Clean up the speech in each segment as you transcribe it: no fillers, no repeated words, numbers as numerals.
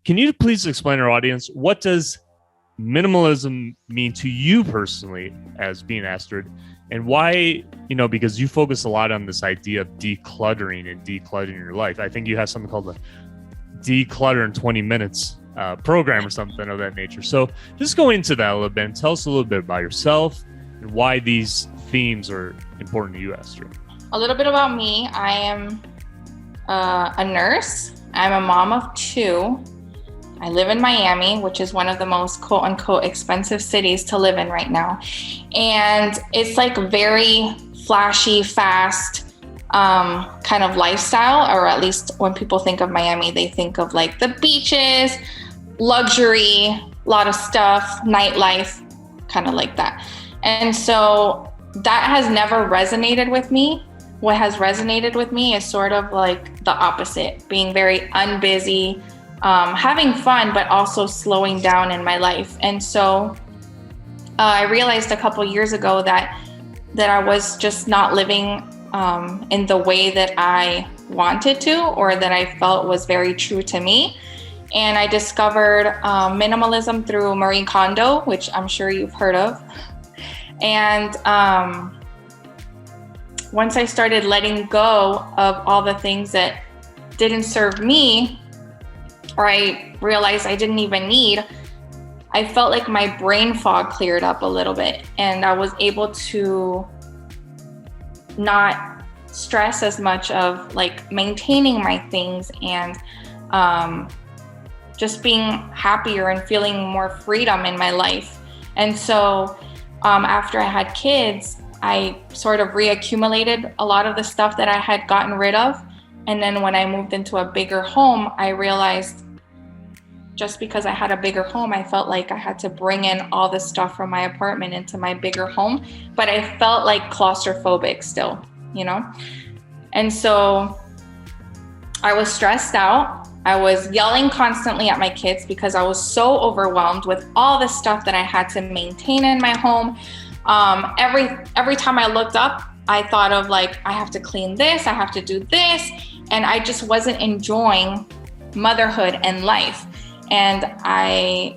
Can you please explain to our audience, what does minimalism mean to you personally as being Astrid, and why, because you focus a lot on this idea of decluttering and decluttering your life. I think you have something called the Declutter in 20 minutes program or something of that nature. So just go into that a little bit and tell us a little bit about yourself and why these themes are important to you, Astrid. A little bit about me. I am a nurse. I'm a mom of 2. I live in Miami, which is one of the most quote unquote expensive cities to live in right now. And it's like very flashy, fast kind of lifestyle, or at least when people think of Miami, they think of like the beaches, luxury, a lot of stuff, nightlife, kind of like that. And so that has never resonated with me. What has resonated with me is sort of like the opposite, being very unbusy, having fun, but also slowing down in my life. And so I realized a couple years ago that I was just not living in the way that I wanted to, or that I felt was very true to me. And I discovered minimalism through Marie Kondo, which I'm sure you've heard of. And once I started letting go of all the things that didn't serve me, or I realized I didn't even need, I felt like my brain fog cleared up a little bit, and I was able to not stress as much of like maintaining my things, and just being happier and feeling more freedom in my life. And so after I had kids, I sort of reaccumulated a lot of the stuff that I had gotten rid of. And then when I moved into a bigger home, I realized just because I had a bigger home, I felt like I had to bring in all the stuff from my apartment into my bigger home, but I felt like claustrophobic still, And so I was stressed out. I was yelling constantly at my kids because I was so overwhelmed with all the stuff that I had to maintain in my home. Every time I looked up, I thought of like, I have to clean this, I have to do this. And I just wasn't enjoying motherhood and life. And I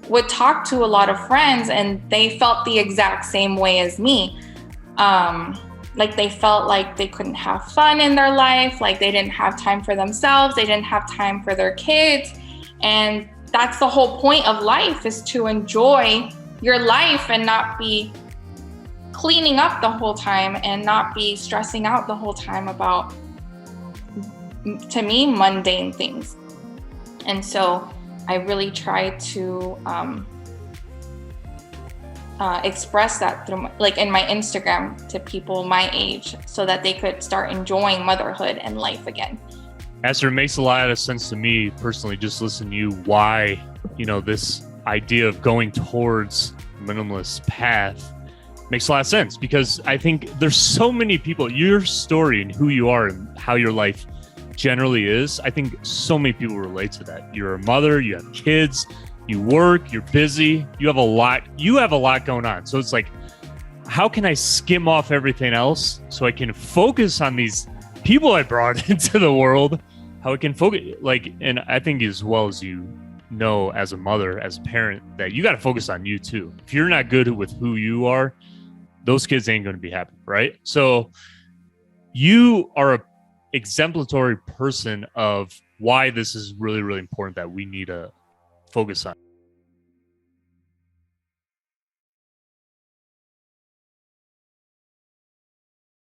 would talk to a lot of friends, and they felt the exact same way as me. Like they felt like they couldn't have fun in their life, like they didn't have time for themselves, they didn't have time for their kids. And that's the whole point of life, is to enjoy your life and not be cleaning up the whole time and not be stressing out the whole time about, to me, mundane things. And so I really try to express that through, like in my Instagram, to people my age, so that they could start enjoying motherhood and life again. Astrid, it makes a lot of sense to me personally, just listening to you, why, this idea of going towards minimalist path makes a lot of sense, because I think there's so many people, your story and who you are and how your life generally is, I think so many people relate to that. You're a mother, you have kids, you work, you're busy, you have a lot going on. So it's like, how can I skim off everything else so I can focus on these people I brought into the world? How I can focus, and I think as well as as a mother, as a parent, that you got to focus on you too. If you're not good with who you are, those kids ain't going to be happy, right? So you are a exemplary person of why this is really, really important, that we need to focus on.